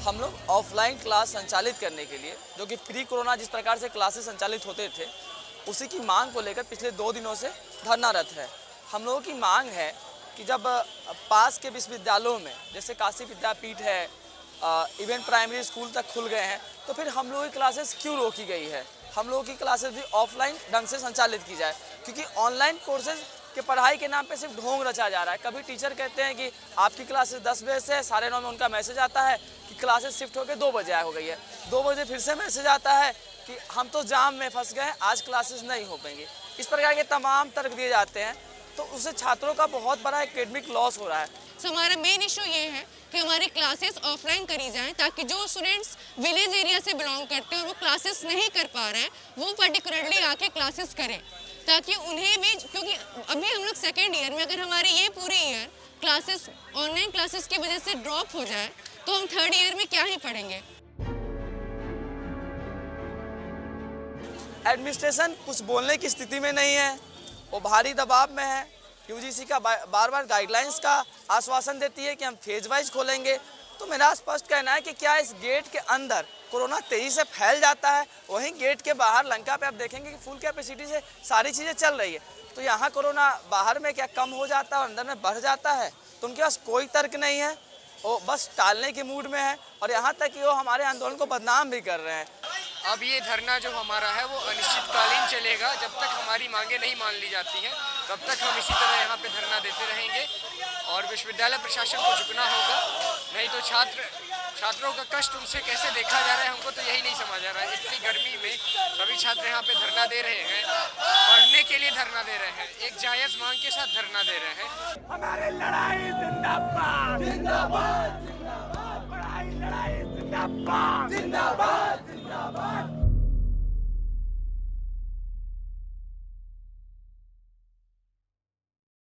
हम लोग offline class संचालित करने के लिए, जो कि प्री कोरोना जिस प्रकार से क्लासेस संचालित होते थे, उसी की मांग को लेकर पिछले 2 दिनों से धरनारत है। हम लोगों की मांग है कि जब पास के विश्वविद्यालयों में जैसे काशी विद्यापीठ है, इवन प्राइमरी स्कूल तक खुल गए हैं, तो फिर हम लोगों की क्लासेस क्यों रोकी गई है? हम लोगों की क्लासेस भी ऑफलाइन ढंग से संचालित की जाए, क्योंकि ऑनलाइन कोर्सेज के पढ़ाई के नाम पे सिर्फ ढोंग रचा जा रहा है। कभी टीचर कहते हैं कि आपकी क्लासेस 10 बजे से 9:30 में उनका मैसेज आता है कि क्लासेस शिफ्ट होकर 2 बजे हो गई है। 2 बजे फिर से मैसेज आता है कि हम तो जाम में फंस गए, आज क्लासेस नहीं हो पाएंगी। इस प्रकार के तमाम तर्क दिए जाते हैं, तो उससे छात्रों का बहुत बड़ा एकेडमिक लॉस हो रहा है। सो हमारा मेन इशू ये है कि हमारी क्लासेस ऑफलाइन करी जाएं, ताकि जो स्टूडेंट्स विलेज एरिया से बिलोंग करते हैं और वो क्लासेस नहीं कर पा रहे हैं, वो पर्टिकुलरली आके क्लासेस करें, ताकि उन्हें भी, क्योंकि अभी हम लोग सेकेंड ईयर में, अगर हमारे ये पूरे ईयर क्लासेस ऑनलाइन क्लासेस की वजह से ड्रॉप हो जाए तो हम थर्ड ईयर में क्या ही पढ़ेंगे। एडमिनिस्ट्रेशन कुछ बोलने की स्थिति में नहीं है, वो भारी दबाव में है। यूजीसी का बार बार गाइडलाइंस का आश्वासन देती है कि हम फेज वाइज खोलेंगे। तो मेरा स्पष्ट कहना है कि क्या इस गेट के अंदर कोरोना तेजी से फैल जाता है, वहीं गेट के बाहर लंका पे आप देखेंगे कि फुल कैपेसिटी से सारी चीज़ें चल रही है। तो यहाँ कोरोना बाहर में क्या कम हो जाता है और अंदर में बढ़ जाता है? तो उनके पास कोई तर्क नहीं है, वो बस टालने के मूड में है, और यहाँ तक कि वो हमारे आंदोलन को बदनाम भी कर रहे हैं। अब ये धरना जो हमारा है वो अनिश्चितकालीन चलेगा। जब तक हमारी मांगें नहीं मान ली जाती हैं, तब तक हम इसी तरह यहाँ पे धरना देते रहेंगे और विश्वविद्यालय प्रशासन को झुकना होगा। नहीं तो छात्रों का कष्ट उनसे कैसे देखा जा रहा है, हमको तो यही नहीं समझ आ रहा है। इतनी गर्मी में सभी छात्र यहाँ पे धरना दे रहे हैं, पढ़ने के लिए धरना दे रहे हैं, एक जायज़ मांग के साथ धरना दे रहे हैं। हमारी लड़ाई जिंदाबाद जिंदाबाद जिंदाबाद, लड़ाई जिंदाबाद जिंदाबाद।